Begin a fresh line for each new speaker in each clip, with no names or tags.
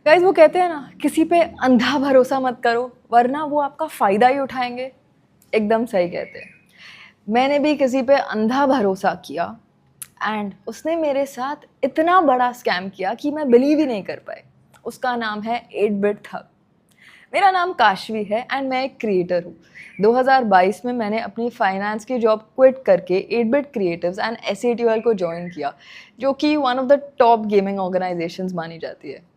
Guys वो कहते हैं ना, किसी पे अंधा भरोसा मत करो वरना वो आपका फ़ायदा ही उठाएंगे। एकदम सही कहते हैं। मैंने भी किसी पे अंधा भरोसा किया एंड उसने मेरे साथ इतना बड़ा स्कैम किया कि मैं बिलीव ही नहीं कर पाई। उसका नाम है 8-बिट ठग। मेरा नाम काशवी है एंड मैं एक क्रिएटर हूँ। 2022 में मैंने अपनी फाइनेंस की जॉब क्विट करके 8-बिट क्रिएटिव्स एंड SATOL को ज्वाइन किया, जो कि one of the top gaming organisations मानी जाती है।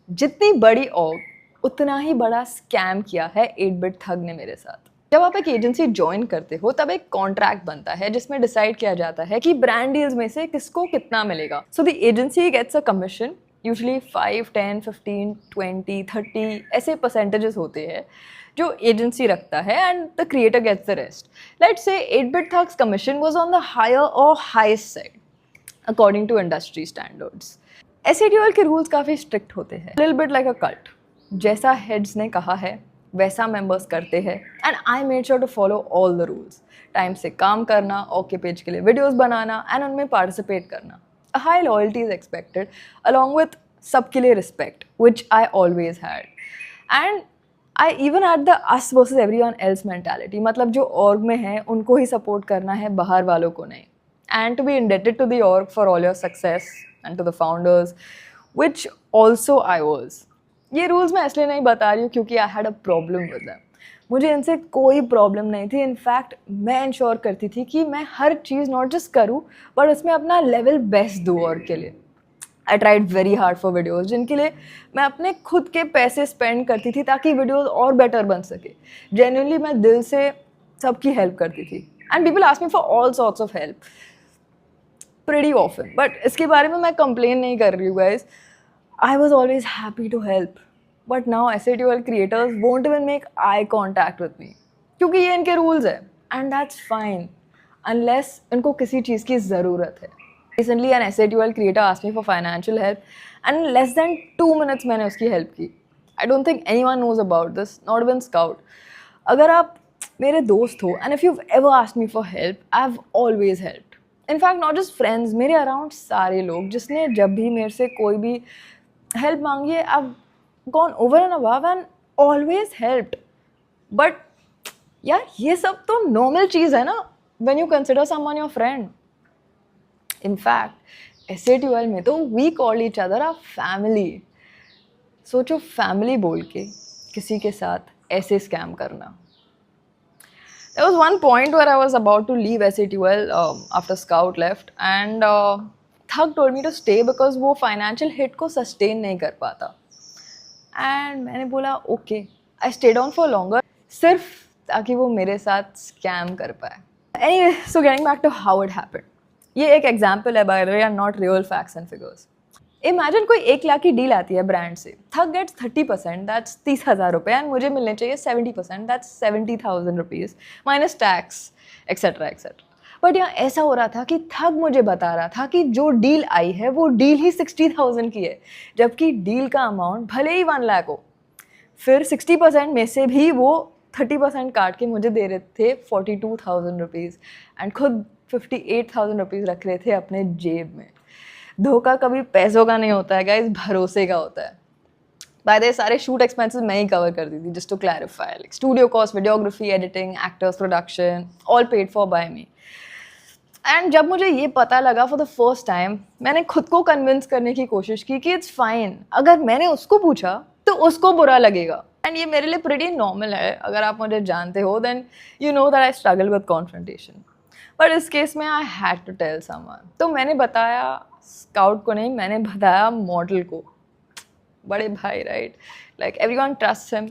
जितनी बड़ी ऑर्ग उतना ही बड़ा स्कैम किया है 8-बिट ठग ने मेरे साथ। जब आप एक एजेंसी ज्वाइन करते हो तब एक कॉन्ट्रैक्ट बनता है जिसमें डिसाइड किया जाता है कि ब्रांड डील्स में से किसको कितना मिलेगा। So the agency gets a commission, usually 5, 10, 15, 20, 30 ऐसे परसेंटेजेस होते हैं जो एजेंसी रखता है and the creator gets the rest. Let's say 8-बिट thugs commission was on the higher और highest side according to industry standards. SATOL के रूल्स काफ़ी स्ट्रिक्ट होते हैं, little bit like a cult. जैसा हेड्स ने कहा है वैसा मेंबर्स करते हैं and I made sure to follow all the rules. Time से काम करना, ओके पेज के लिए वीडियोस बनाना एंड उनमें पार्टिसिपेट करना। A high loyalty is expected along with सबके लिए respect, which I always had. And I even had the us versus everyone else mentality, मतलब जो ऑर्ग में है उनको ही सपोर्ट करना है, बाहर वालों को नहीं। And to be indebted to the org for all your success and to the founders, which also I was. ये रूल्स मैं इसलिए नहीं बता रही हूँ क्योंकि I had a problem with them. मुझे इनसे कोई प्रॉब्लम नहीं थी। इनफैक्ट मैं इंश्योर करती थी कि मैं हर चीज़ नॉट जस्ट करूँ बट उसमें अपना लेवल बेस्ट दूँ ऑर्ग के लिए। I tried very hard for videos जिनके लिए मैं अपने खुद के पैसे स्पेंड करती थी ताकि वीडियोज़ और बेटर बन सके। जेन्युइनली मैं दिल से सबकी हेल्प करती थी and people ask me for all sorts of help pretty often, but इसके बारे में मैं कंप्लेन नहीं कर रही हूँ guys. I was always happy to help, but now SATOL creators won't even make eye contact with me क्योंकि ये इनके रूल्स है and that's fine unless इनको किसी चीज़ की ज़रूरत है। Recently an SATOL creator asked me for financial help and in less than 2 minutes मैंने उसकी हेल्प की। I don't think anyone knows about this, not even Scout. अगर आप मेरे दोस्त हो and if you've ever asked me for help, I've always helped. In fact not just friends, मेरे around सारे लोग जिसने जब भी मेरे से कोई भी हेल्प मांगी है, I gone over and above and always helped. But यार ये सब तो नॉर्मल चीज़ है ना when you consider someone your friend. In fact SATOL में तो we call each other a family. सोचो फैमिली बोल के किसी के साथ ऐसे स्कैम करना। There was one point where I was about to leave SATOL after Scout left and Thug told me to stay because वो financial hit को sustain नहीं कर पाता। And मैंने बोला okay, I stayed on for longer सिर्फ ताकि वो मेरे साथ scam कर पाए। Anyway, so getting back to how it happened. ये एक example है by the way and not real facts and figures. Imagine कोई 1 लाख की डील आती है ब्रांड से, थग गेट्स 30%, दैट्स 30,000 रुपये एंड मुझे मिलने चाहिए 70%, that's 70,000 rupees minus tax etcetera etcetera. But यहाँ ऐसा हो रहा था कि थग मुझे बता रहा था कि जो डील आई है वो डील ही 60,000 की है, जबकि डील का अमाउंट भले ही 1 लाख हो। फिर 60% में से भी वो 30% काट के मुझे दे रहे थे 42,000 रुपीज़ एंड खुद 58,000 रुपीज़ रख रहे थे अपने जेब में। धोखा कभी पैसों का नहीं होता है गाइस, भरोसे का होता है। बाय द वे सारे शूट एक्सपेंसेस मैं ही कवर करती थी, just to clarify, like studio cost, videography, editing, actors, production, all paid for by me. एंड जब मुझे ये पता लगा फॉर द फर्स्ट टाइम, मैंने खुद को कन्विंस करने की कोशिश की कि इट्स फाइन, अगर मैंने उसको पूछा तो उसको बुरा लगेगा। एंड ये मेरे लिए प्रीटी नॉर्मल है। अगर आप मुझे जानते हो then you know that I struggle with confrontation, but इस केस में I had to tell someone. तो मैंने बताया स्काउट को नहीं, मैंने बताया मॉडल को। बड़े भाई right, like everyone trust him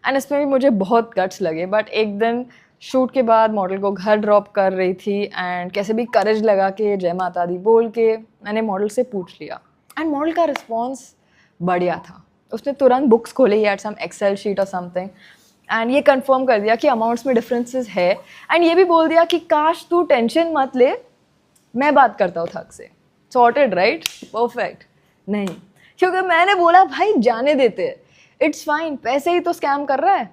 and इसमें भी मुझे बहुत गट्स लगे। बट एक दिन शूट के बाद मॉडल को घर ड्रॉप कर रही थी एंड कैसे भी करेज लगा के जय माता दी बोल के मैंने मॉडल से पूछ लिया एंड मॉडल का रिस्पॉन्स बढ़िया था। उसने तुरंत बुक्स खोले, he had some Excel sheet और समथिंग एंड ये कंफर्म कर दिया कि अमाउंट्स में डिफरेंसेस है एंड ये भी बोल दिया कि काश तू टेंशन मत ले, मैं बात करता हूँ थक से। Sorted right, perfect. नहीं, क्योंकि मैंने बोला भाई जाने देते, इट्स फाइन, पैसे ही तो स्कैम कर रहा है।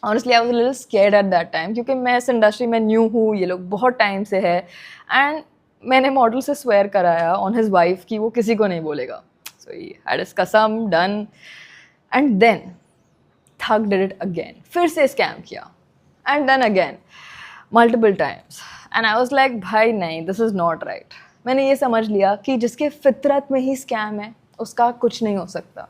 Honestly I was a little scared at that time क्योंकि मैं इस इंडस्ट्री में न्यू हूँ, ये लोग बहुत टाइम से है एंड मैंने मॉडल से स्वेयर कराया ऑन हिज वाइफ कि वो किसी को नहीं बोलेगा। सो So he had his कसम done and then Thug did it again. फिर से scam किया and then again multiple times and I was like भाई नहीं, this is not right. मैंने ये समझ लिया कि जिसके फितरत में ही स्कैम है उसका कुछ नहीं हो सकता.